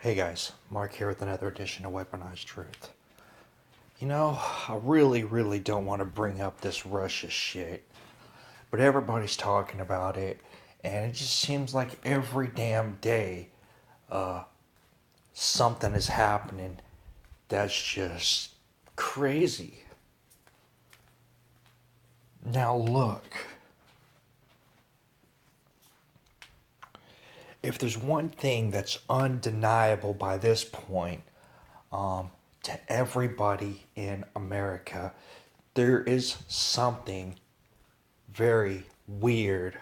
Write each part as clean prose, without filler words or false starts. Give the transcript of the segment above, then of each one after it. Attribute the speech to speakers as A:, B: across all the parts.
A: Hey guys, Mark here with another edition of Weaponized Truth. I really don't want to bring up this Russia shit, but everybody's talking about it, and it just seems like every damn day, something is happening that's just crazy. Now look, if there's one thing that's undeniable by this point, to everybody in America, there is something very weird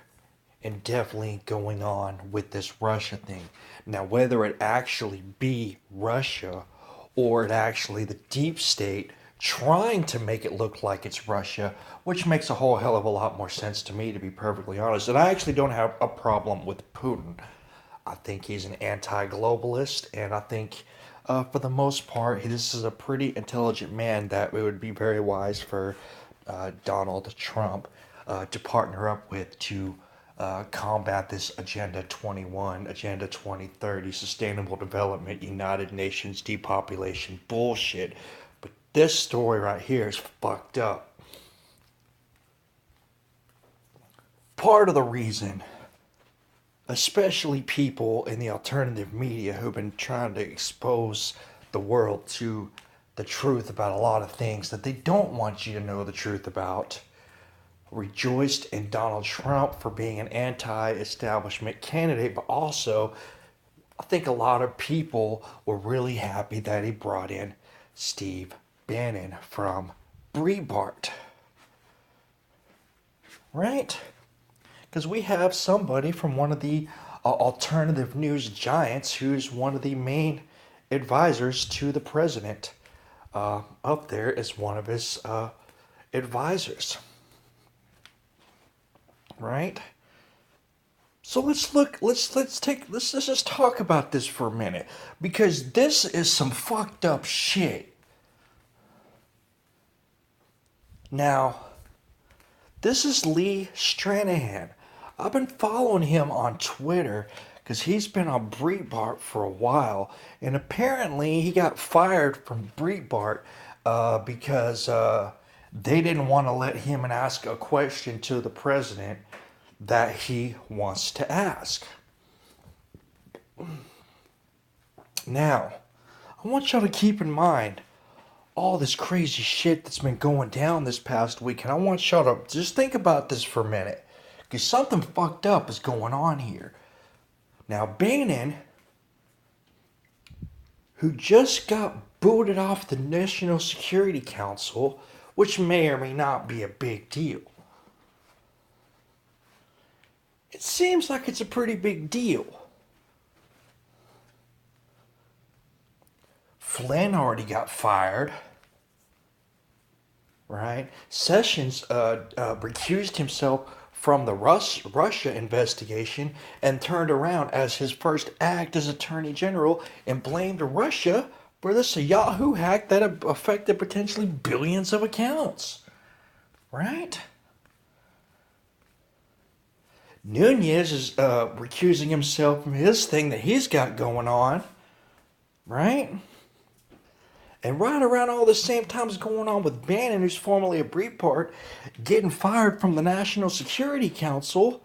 A: and definitely going on with this Russia thing. Now, whether it actually be Russia or it actually the deep state trying to make it look like it's Russia, which makes a whole hell of a lot more sense to me, to be perfectly honest. And I actually don't have a problem with Putin. I think he's an anti-globalist, and I think, for the most part, this is a pretty intelligent man that it would be very wise for Donald Trump to partner up with to combat this Agenda 21, Agenda 2030, Sustainable Development, United Nations depopulation bullshit. But this story right here is fucked up. Part of the reason, especially people in the alternative media who've been trying to expose the world to the truth about a lot of things that they don't want you to know the truth about, rejoiced in Donald Trump for being an anti-establishment candidate, but also I think a lot of people were really happy that he brought in Steve Bannon from Brietbart. Right? Because we have somebody from one of the alternative news giants who's one of the main advisors to the president up there as one of his advisors. Right? So let's just talk about this for a minute, because this is some fucked up shit. Now, this is Lee Stranahan. I've been following him on Twitter because he's been on Brietbart for a while, and apparently he got fired from Brietbart because they didn't want to let him ask a question to the president that he wants to ask. Now, I want y'all to keep in mind all this crazy shit that's been going down this past week, and I want y'all to just think about this for a minute, because something fucked up is going on here. Now, Bannon, who just got booted off the National Security Council, which may or may not be a big deal. It seems like it's a pretty big deal. Flynn already got fired. Right? Sessions recused himself from the Russia investigation and turned around as his first act as Attorney General and blamed Russia for this Yahoo hack that affected potentially billions of accounts. Right? Nunez is recusing himself from his thing that he's got going on. Right? And right around all the same time is going on with Bannon, who's formerly a Brietbart, getting fired from the National Security Council.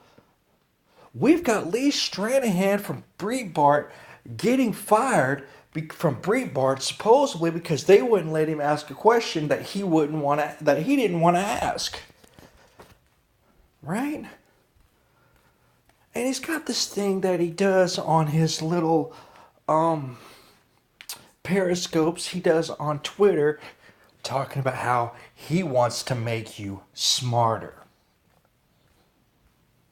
A: We've got Lee Stranahan from Brietbart getting fired from Brietbart supposedly because they wouldn't let him ask a question that he didn't want to ask. Right? And he's got this thing that he does on his little periscopes he does on Twitter, talking about how he wants to make you smarter.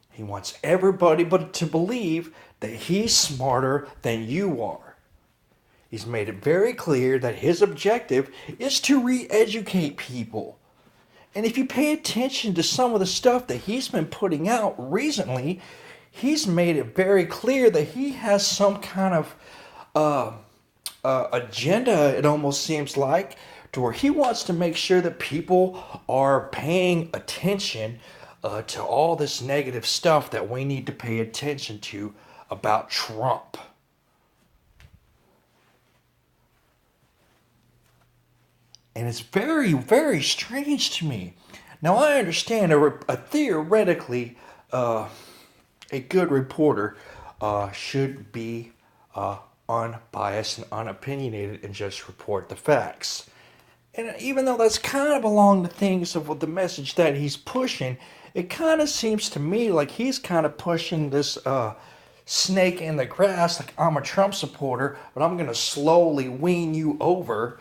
A: He wants everybody but to believe that he's smarter than you are. He's made it very clear that his objective is to re-educate people. And if you pay attention to some of the stuff that he's been putting out recently, he's made it very clear that he has some kind of agenda, it almost seems like, to where he wants to make sure that people are paying attention to all this negative stuff that we need to pay attention to about Trump. And it's very, very strange to me. Now, I understand theoretically, a good reporter should be unbiased and unopinionated and just report the facts. And even though that's kind of along the things of the message that he's pushing, it kind of seems to me like he's kind of pushing this snake in the grass, like I'm a Trump supporter, but I'm going to slowly wean you over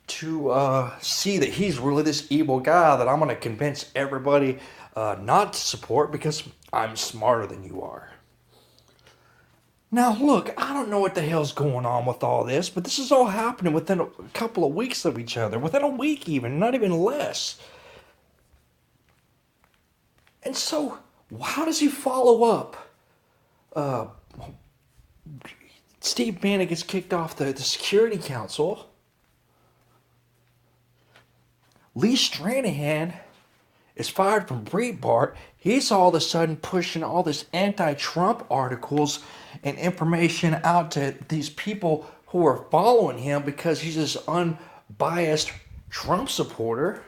A: to see that he's really this evil guy that I'm going to convince everybody not to support because I'm smarter than you are. Now, look, I don't know what the hell's going on with all this, but this is all happening within a couple of weeks of each other, within a week even, not even less. And so, how does he follow up? Steve Bannon gets kicked off the Security Council. Lee Stranahan is fired from Brietbart. He's all of a sudden pushing all this anti-Trump articles and information out to these people who are following him because he's this unbiased Trump supporter.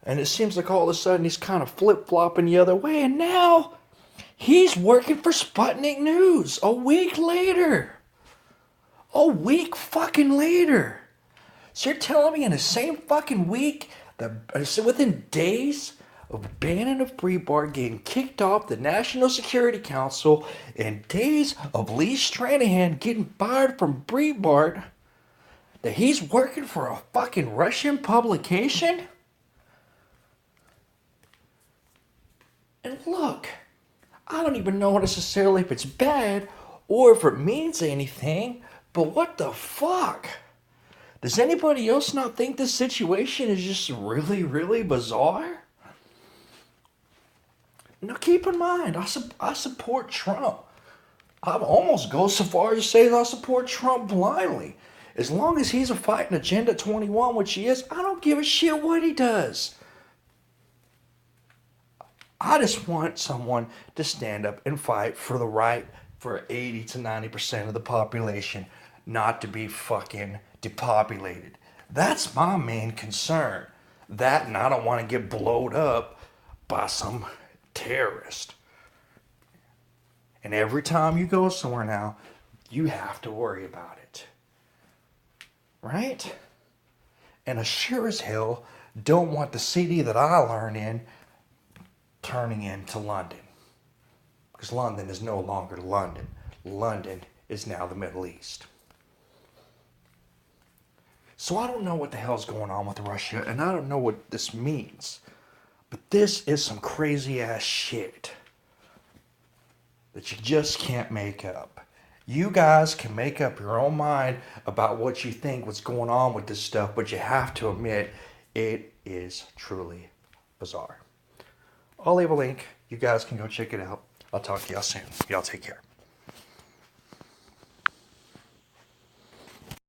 A: And it seems like all of a sudden he's kind of flip-flopping the other way. And now he's working for Sputnik News a week later. A week fucking later. So you're telling me in the same fucking week, within days of Bannon of Brietbart getting kicked off the National Security Council and days of Lee Stranahan getting fired from Brietbart, that he's working for a fucking Russian publication? And look, I don't even know necessarily if it's bad or if it means anything, but what the fuck? Does anybody else not think this situation is just really, really bizarre? Now keep in mind, I support Trump. I almost go so far as to say that I support Trump blindly. As long as he's fighting Agenda 21, which he is, I don't give a shit what he does. I just want someone to stand up and fight for the right for 80 to 90% of the population not to be fucking depopulated. That's my main concern. That, and I don't want to get blowed up by some terrorist. And every time you go somewhere now, you have to worry about it. Right? And I sure as hell don't want the city that I learn in turning into London. Because London is no longer London. London is now the Middle East. So I don't know what the hell's going on with Russia, and I don't know what this means. But this is some crazy ass shit that you just can't make up. You guys can make up your own mind about what you think, what's going on with this stuff, but you have to admit it is truly bizarre. I'll leave a link. You guys can go check it out. I'll talk to y'all soon. Y'all take care.